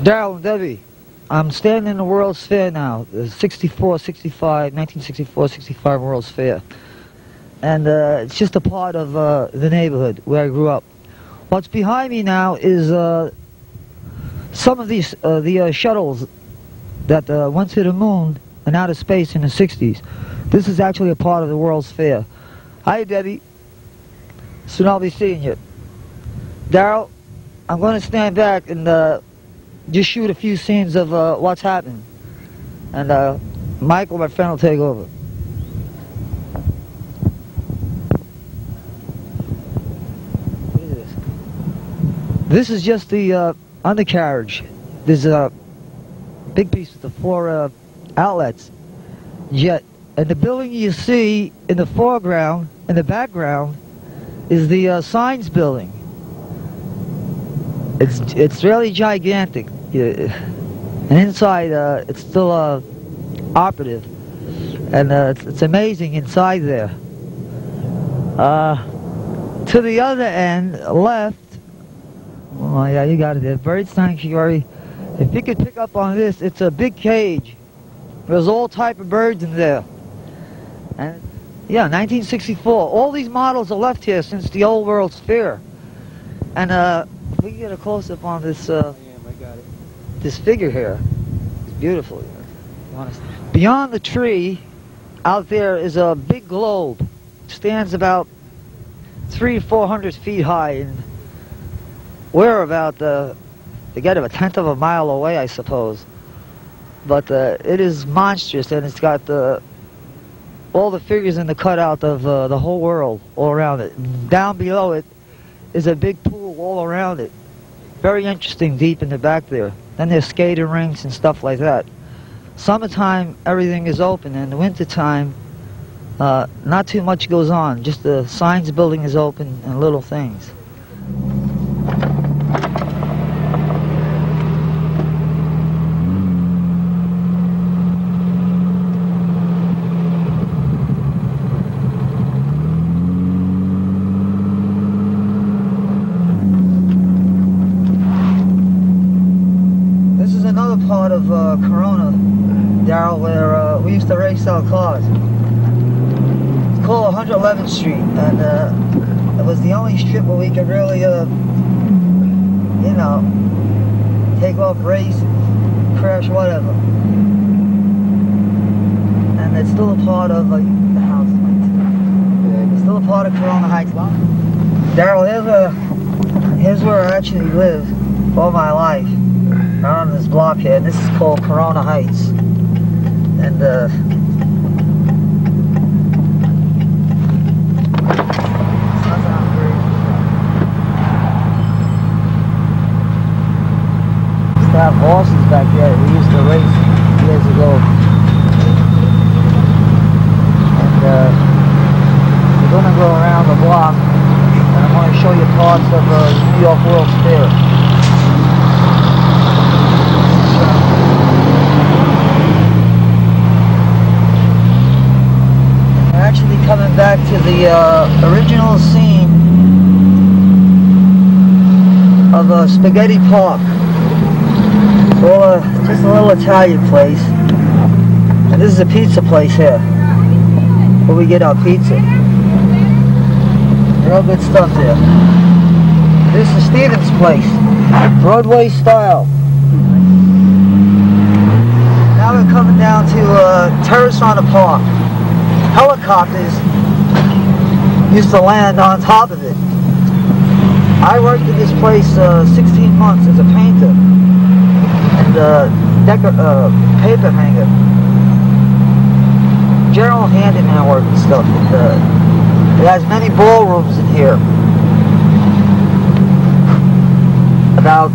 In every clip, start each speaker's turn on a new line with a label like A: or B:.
A: Daryl and Debbie, I'm standing in the World's Fair now, the 1964, 65 World's Fair. And it's just a part of the neighborhood where I grew up. What's behind me now is some of these the shuttles that went to the moon and outer space in the 60s. This is actually a part of the World's Fair. Hi, Debbie. Soon I'll be seeing you. Daryl, I'm going to stand back and just shoot a few scenes of what's happening. And Michael, my friend, will take over. What is this? This is just the undercarriage. There's a big piece with the 4 outlets. Jet. And the building you see in the foreground, in the background, is the Signs building. It's really gigantic. And inside, it's still operative. And it's amazing inside there. To the other end, left, oh yeah, you got it there, Bird Sanctuary. If you could pick up on this, it's a big cage. There's all type of birds in there. And yeah, 1964. All these models are left here since the old World's Fair. And if we can get a close-up on this this figure here. It's beautiful. Beyond the tree, out there is a big globe. It stands about 300 to 400 feet high, and we're about to get a tenth of a mile away, I suppose. But it is monstrous, and it's got all the figures in the cutout of the whole world all around it. And down below it is a big pool all around it. Very interesting deep in the back there. Then there's skating rinks and stuff like that. Summertime, everything is open. In the wintertime, not too much goes on. Just the Signs building is open and little things. Part of Corona, Daryl, where we used to race our cars. It's called 111th Street, and it was the only strip where we could really, you know, take off, race, crash, whatever. And it's still a part of the house. It's still a part of Corona Heights. Daryl, here's where I actually lived all my life. Around this block here, and this is called Corona Heights. And used to have horses back there. We used to race years ago. And we're going to go around the block, and I'm going to show you parts of the New York World's Fair. Actually coming back to the original scene of Spaghetti Park. Well, just a little Italian place. And this is a pizza place here, where we get our pizza. Real good stuff there. This is Stevens Place, Broadway style. Now we're coming down to Terrace on the Park. Helicopters used to land on top of it. I worked at this place 16 months as a painter and paper hanger. General handyman work and stuff. It has many ballrooms in here. About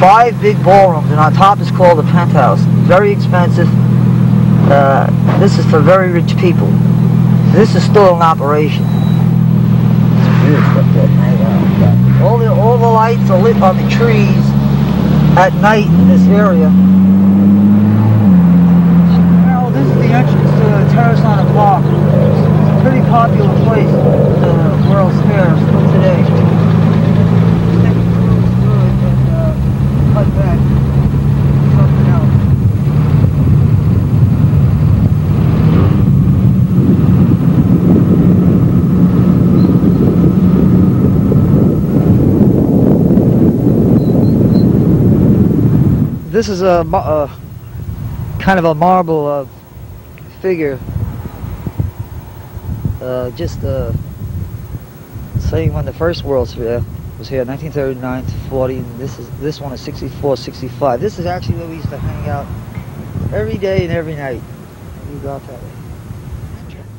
A: 5 big ballrooms, and on top is called the penthouse. Very expensive. This is for very rich people. This is still in operation. It's beautiful up there. All the lights are lit on the trees at night in this area. Well, this is the entrance to Terrace on the Park. It's a pretty popular place at the World's Fair still today. Cut this is a kind of a marble figure. Just saying when the first World's Fair was here, 1939 to 40. And this one is 64, 65. This is actually where we used to hang out every day and every night. You got that way.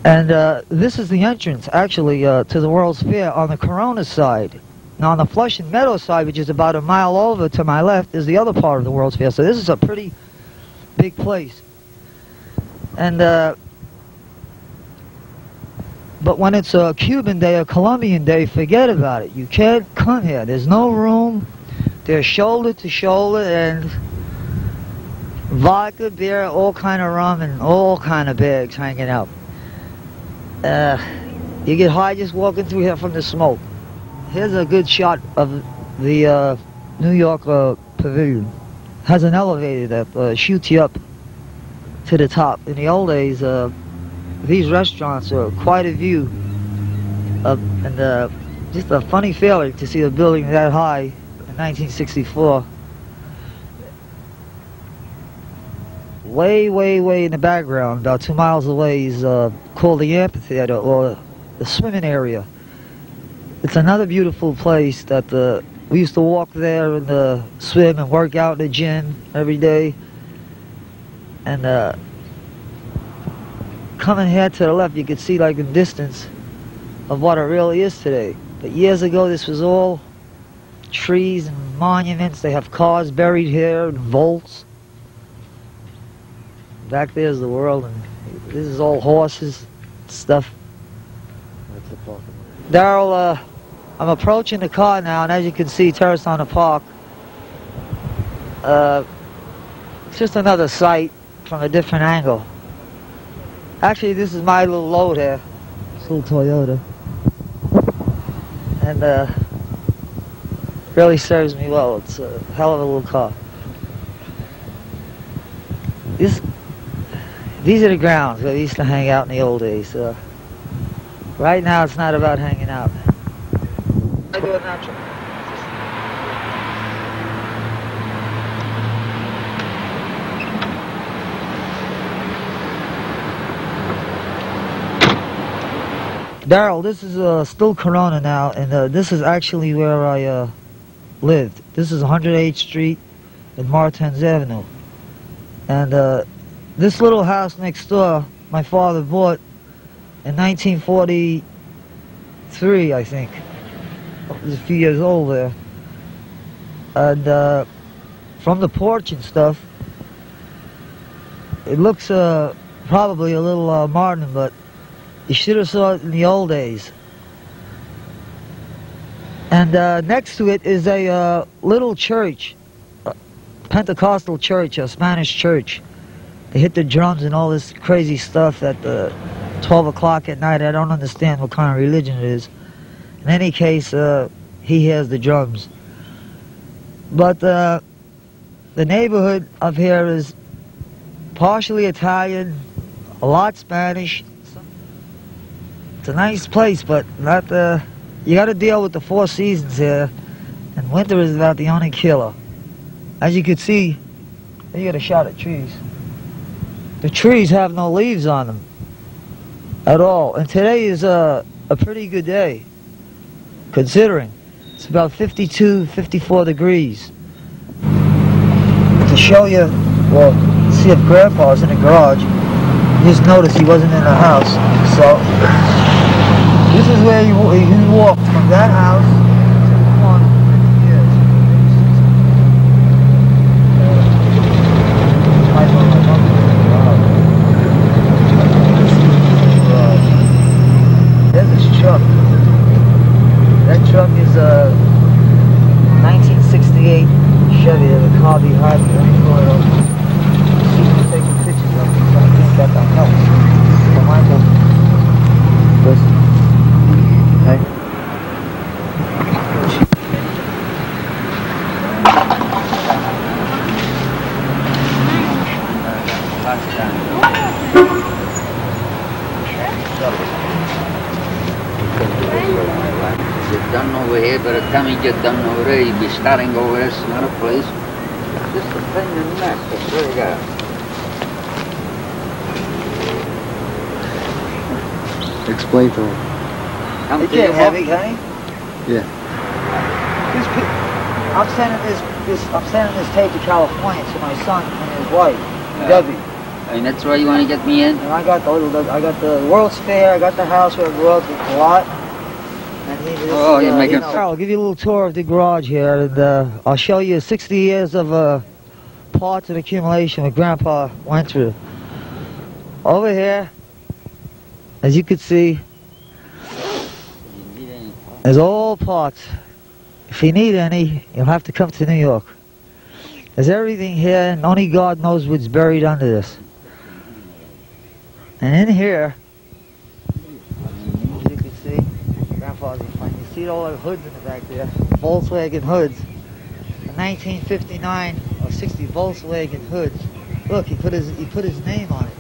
A: And this is the entrance, actually, to the World's Fair on the Corona side. Now, on the Flushing Meadows side, which is about a mile over to my left, is the other part of the World's Fair. So this is a pretty big place. And but when it's a Cuban Day or Colombian Day, forget about it. You can't come here. There's no room. They're shoulder to shoulder, and vodka, beer, all kind of rum, and all kind of bags hanging out. You get high just walking through here from the smoke. Here's a good shot of the New York Pavilion. Has an elevator that shoots you up to the top. In the old days, these restaurants are quite a view, and just a funny feeling to see a building that high in 1964. Way, way, way in the background, about 2 miles away, is called the amphitheater, or the swimming area. It's another beautiful place that we used to walk there and swim and work out in the gym every day. And coming here to the left, you could see like the distance of what it really is today. But years ago, this was all trees and monuments. They have cars buried here and vaults. Back there's the world, and this is all horses stuff. Daryl, I'm approaching the car now, and as you can see, Terrace on the Park. It's just another site from a different angle. Actually, this is my little load here. This little Toyota. And really serves me well. It's a hell of a little car. These are the grounds where we used to hang out in the old days. Right now, it's not about hanging out. I do it natural. Daryl, this is still Corona now, and this is actually where I lived. This is 108th Street and Martins Avenue. And this little house next door, my father bought in 1943, I think. I was a few years old there. And from the porch and stuff, it looks probably a little modern, but you should have saw it in the old days. And next to it is a little church, a Pentecostal church, a Spanish church. They hit the drums and all this crazy stuff at 12 o'clock at night. I don't understand what kind of religion it is. In any case, he hears the drums. But the neighborhood up here is partially Italian, a lot Spanish. It's a nice place, but not you got to deal with the 4 seasons here, and winter is about the only killer. As you can see, you get a shot at trees. The trees have no leaves on them at all, and today is a pretty good day, considering it's about 52, 54 degrees. To show you, well, see if Grandpa's in the garage. Just notice he wasn't in the house, so this is where you walk from that house to the one here. There's this truck. That truck is a 1968 Chevy. There's a car behind me. Let me pull it up. See who's taking pictures of it. So I think that helps. So Michael, listen. Okay.
B: Get done over here, by the time you get done over there, you'll be starting over there some other place. Just to clean your neck. There you go.
C: Explain to him.
B: Come
A: It's
B: to your
A: heavy,
B: book.
A: honey.
C: Yeah.
A: I'm sending this tape to California to my son and his wife,
B: Yeah.
A: Debbie.
B: And that's why you want to get me in?
A: And I got the World's Fair, I got the house where I grew up, the lot. And
B: You make it.
A: I'll give you a little tour of the garage here, and I'll show you 60 years of parts and accumulation that Grandpa went through. Over here, as you can see, there's all parts. If you need any, you'll have to come to New York. There's everything here, and only God knows what's buried under this. And in here, as you can see, Grandpa's fine. You see all the hoods in the back there, Volkswagen hoods. The 1959 or 60 Volkswagen hoods. Look, he put his name on it,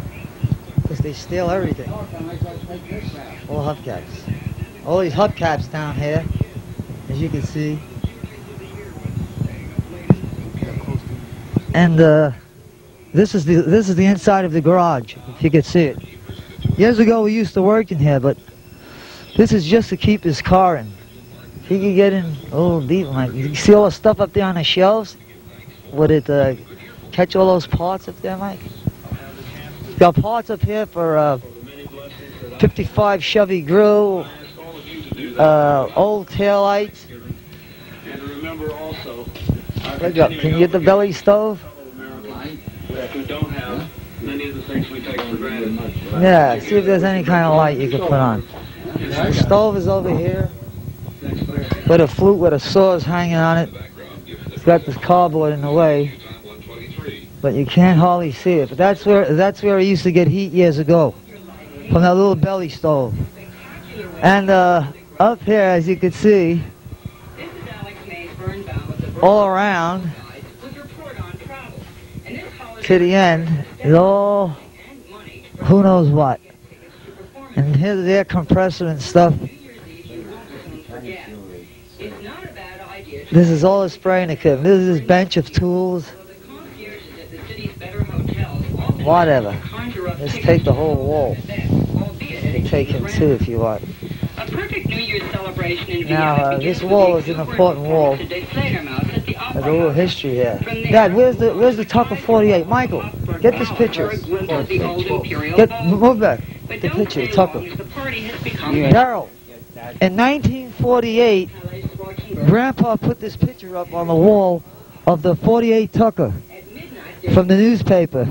A: because they steal everything. All hubcaps. All these hubcaps down here, as you can see. And this is the inside of the garage, if you could see it. Years ago we used to work in here, but this is just to keep his car in. If you could get in a little deep, like you see all the stuff up there on the shelves. Would it catch all those parts up there, Mike? Got parts up here for 55 Chevy grill, old taillights.
D: And remember also,
A: Look up. Can you get the belly stove?
D: who don't have many of the things we take for granted.
A: Yeah, see if there's any kind of light you can put on. The stove is over here, with a flute with a saws hanging on it. It's got this cardboard in the way, but you can't hardly see it. But that's where I used to get heat years ago, from that little belly stove. And up here, as you can see, all around to the end is all who knows what. And here's the air compressor and stuff. This is all the spraying equipment. This is his bench of tools. Whatever. Just take the whole wall. You can take him too if you want. Now, this wall is an important wall. There's a little history here. Dad, where's the Tucker 48? Michael, get this picture. Move back. The picture, Tucker. Daryl, in 1948, Grandpa put this picture up on the wall of the 48 Tucker from the newspaper.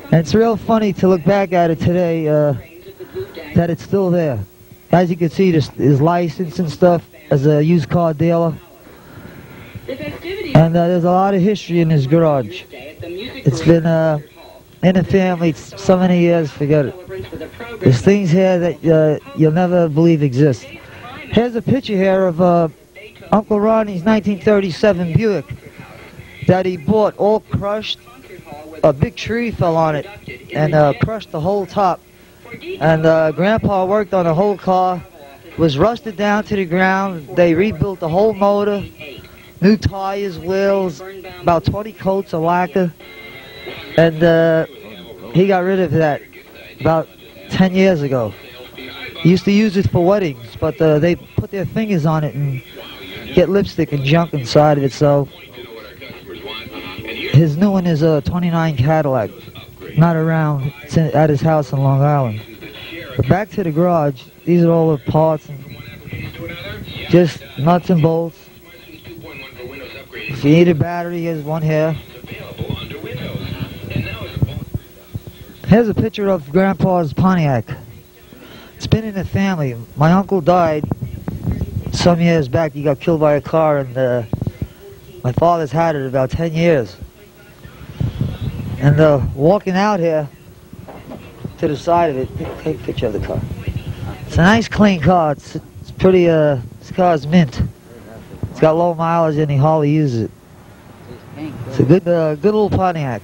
A: And it's real funny to look back at it today, that it's still there. As you can see, his license and stuff as a used car dealer. And there's a lot of history in his garage. It's been in the family so many years, forget it. There's things here that you'll never believe exist. Here's a picture here of Uncle Ronnie's 1937 Buick that he bought, all crushed. A big tree fell on it and crushed the whole top. And Grandpa worked on the whole car, was rusted down to the ground. They rebuilt the whole motor, new tires, wheels, about 20 coats of lacquer. And he got rid of that about 10 years ago. He used to use it for weddings, but they put their fingers on it and get lipstick and junk inside of it. So his new one is a 29 Cadillac. Not around. It's at his house in Long Island. But back to the garage. These are all the parts and just nuts and bolts. If you need a battery, here's one here. Here's a picture of Grandpa's Pontiac. It's been in the family. My uncle died some years back. He got killed by a car, and my father's had it about 10 years. And walking out here to the side of it, take a picture of the car. It's a nice clean car. It's pretty, this car's mint. It's got low mileage and he hardly uses it. It's a good little Pontiac.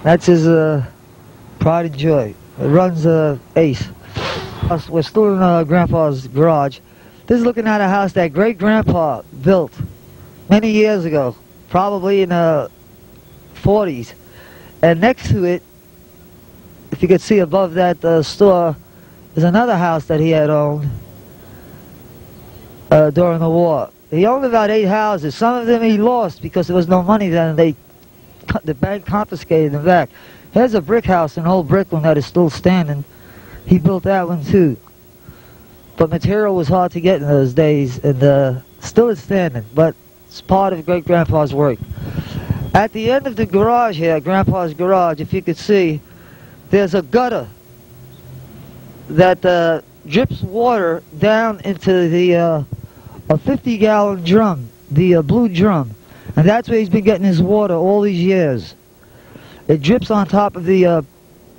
A: That's his pride and joy. It runs Ace. We're still in Grandpa's garage. This is looking at a house that great-grandpa built many years ago, probably in the 40s. And next to it, if you could see above that store, there's another house that he had owned during the war. He owned about 8 houses. Some of them he lost because there was no money then, and the bank confiscated them back. Here's a brick house, an old brick one that is still standing. He built that one too. But material was hard to get in those days, and still it's standing, but it's part of great-grandpa's work. At the end of the garage here, Grandpa's garage, if you could see, there's a gutter that drips water down into the a 50-gallon drum, the blue drum, and that's where he's been getting his water all these years. It drips on top of the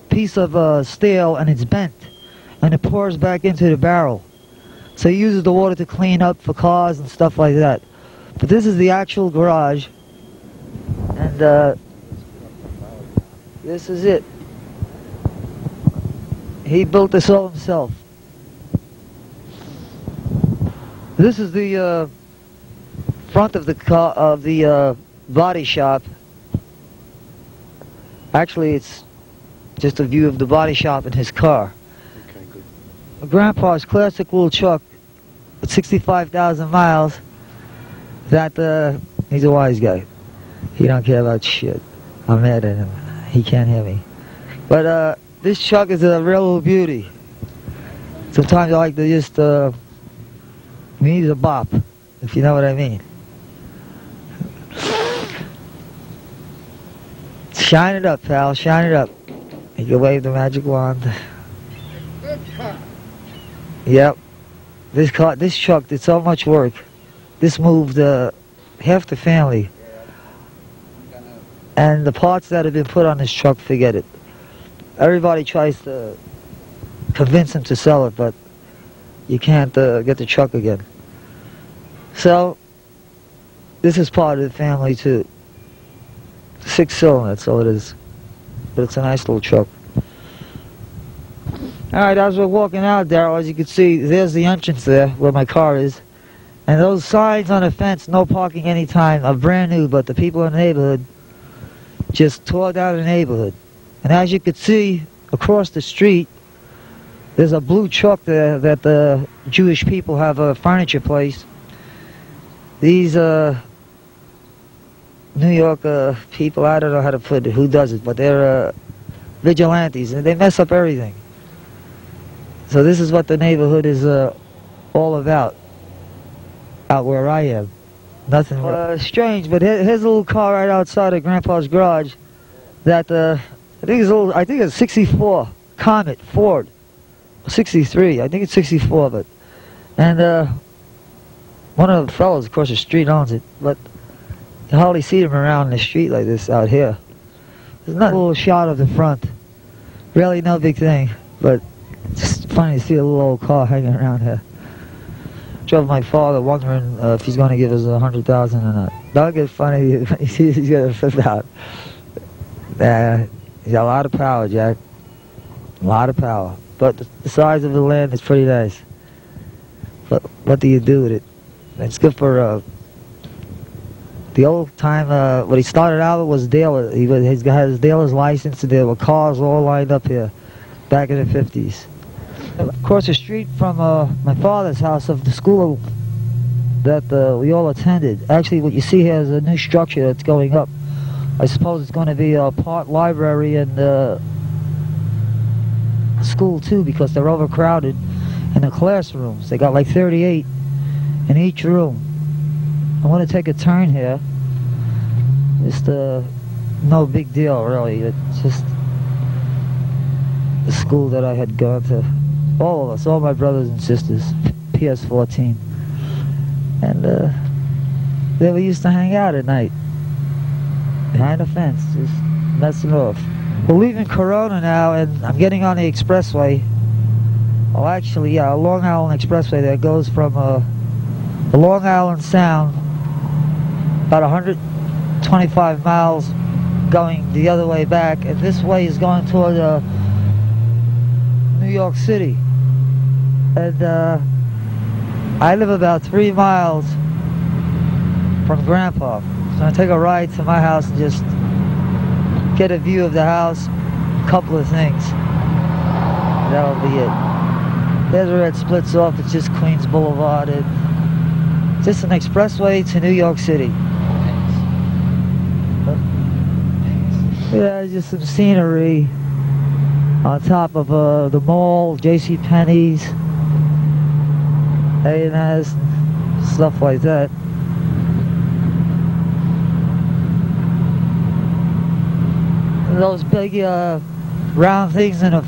A: piece of steel, and it's bent, and it pours back into the barrel. So he uses the water to clean up for cars and stuff like that. But this is the actual garage, and this is it. He built this all himself. This is the front of the car, of the body shop. Actually, it's just a view of the body shop and his car.
C: Okay, good.
A: Grandpa's classic little truck with 65,000 miles. That he's a wise guy. He don't care about shit. I'm mad at him. He can't hear me. But this truck is a real beauty. Sometimes I like to just we need a bop, if you know what I mean. Shine it up, pal. Shine it up. You can wave the magic wand. Yep. This truck did so much work. This moved half the family. And the parts that have been put on this truck, forget it. Everybody tries to convince him to sell it, but you can't get the truck again. So, this is part of the family too. 6-cylinder, that's all it is. But it's a nice little truck. Alright, as we're walking out, Daryl, as you can see, there's the entrance there, where my car is. And those signs on the fence, no parking anytime, are brand new, but the people in the neighborhood just tore down the neighborhood. And as you can see, across the street, there's a blue truck there that the Jewish people have a furniture place. These New York people, I don't know how to put it, who does it, but they're vigilantes, and they mess up everything. So this is what the neighborhood is all about, out where I am. Nothing strange, but here's a little car right outside of Grandpa's garage that I think it's 64 Comet Ford, 63. I think it's 64, but and one of the fellows across the street owns it, but you hardly see them around the street like this out here. There's not a little shot of the front. Really no big thing, but it's just funny to see a little old car hanging around here. Drove my father wondering if he's going to give us 100,000 or not. Don't get funny, he's going to flip out. He's got a lot of power, Jack. A lot of power. But the size of the land is pretty nice. But what do you do with it? It's good for the old time. What he started out with was dealer. He got his dealer's license, and there were cars all lined up here back in the 50s. Across the street from my father's house of the school that we all attended. Actually, what you see here is a new structure that's going up. I suppose it's going to be a part library and school too, because they're overcrowded in the classrooms. They got like 38 in each room. I want to take a turn here. Just no big deal really. It's just the school that I had gone to. All of us, all my brothers and sisters, PS14. And there we used to hang out at night. Behind the fence, just messing off. We're leaving Corona now, and I'm getting on the expressway. Oh, actually, yeah, a Long Island Expressway that goes from the Long Island Sound, about 125 miles going the other way back, and this way is going toward New York City. And I live about 3 miles from Grandpa. So I take a ride to my house and just get a view of the house, a couple of things. That'll be it. There's where it splits off. It's just Queens Boulevard. It's just an expressway to New York City. Yeah, just some scenery on top of the mall, J.C. Penney's, A&S, stuff like that. And those big round things in the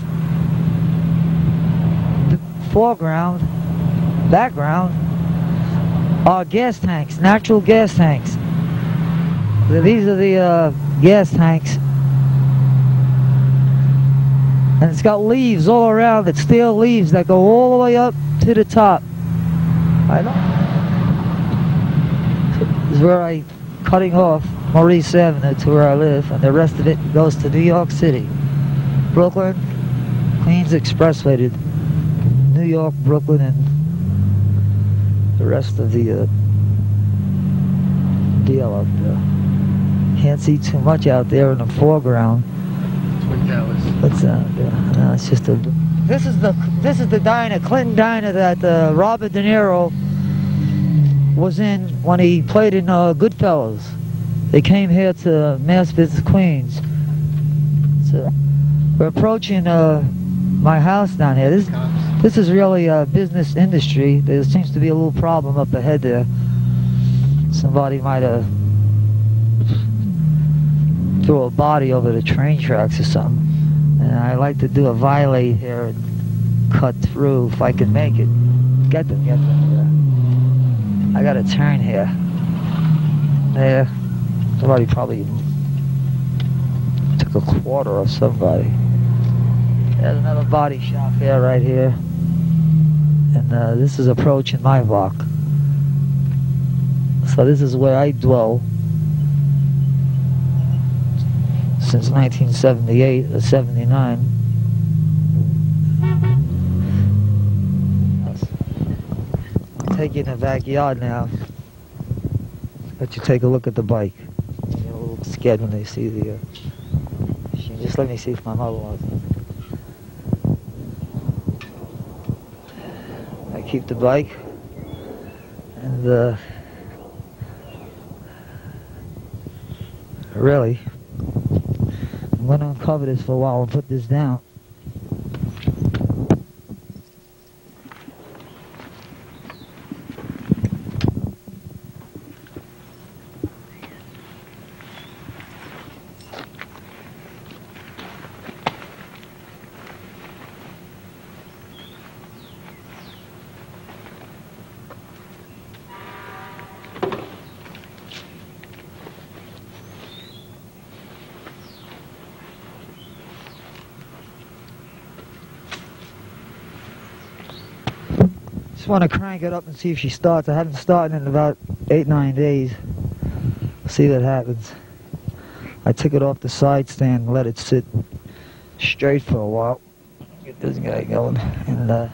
A: foreground, background, are gas tanks, natural gas tanks. These are the gas tanks. And it's got leaves all around it, steel leaves that go all the way up to the top. I know. This is where I'm cutting off Maurice Avenue to where I live, and the rest of it goes to New York City. Brooklyn, Queens Expressway to New York, Brooklyn, and the rest of the deal out there. Can't see too much out there in the foreground. What's that? No, it's just a. This is the diner, Clinton diner that Robert De Niro was in when he played in Goodfellas. They came here to Mass Visit Queens. So we're approaching my house down here. This is really a business industry. There seems to be a little problem up ahead there. Somebody might have threw a body over the train tracks or something. And I like to do a violate here and cut through if I can make it. Get them. Yeah. I gotta turn here. There. Somebody probably took a quarter of somebody. There's another body shop here, right here. And this is approaching my block. So this is where I dwell since 1978 or 79. I'll take you in the backyard now. Let you take a look at the bike. They're a little scared when they see the machine. Just let me see if my mother wants it. I keep the bike, and really, I'm going to uncover this for a while and put this down. Just want to crank it up and see if she starts. I haven't started in about 8-9 days. See what happens. I took it off the side stand and let it sit straight for a while. Get this guy going. And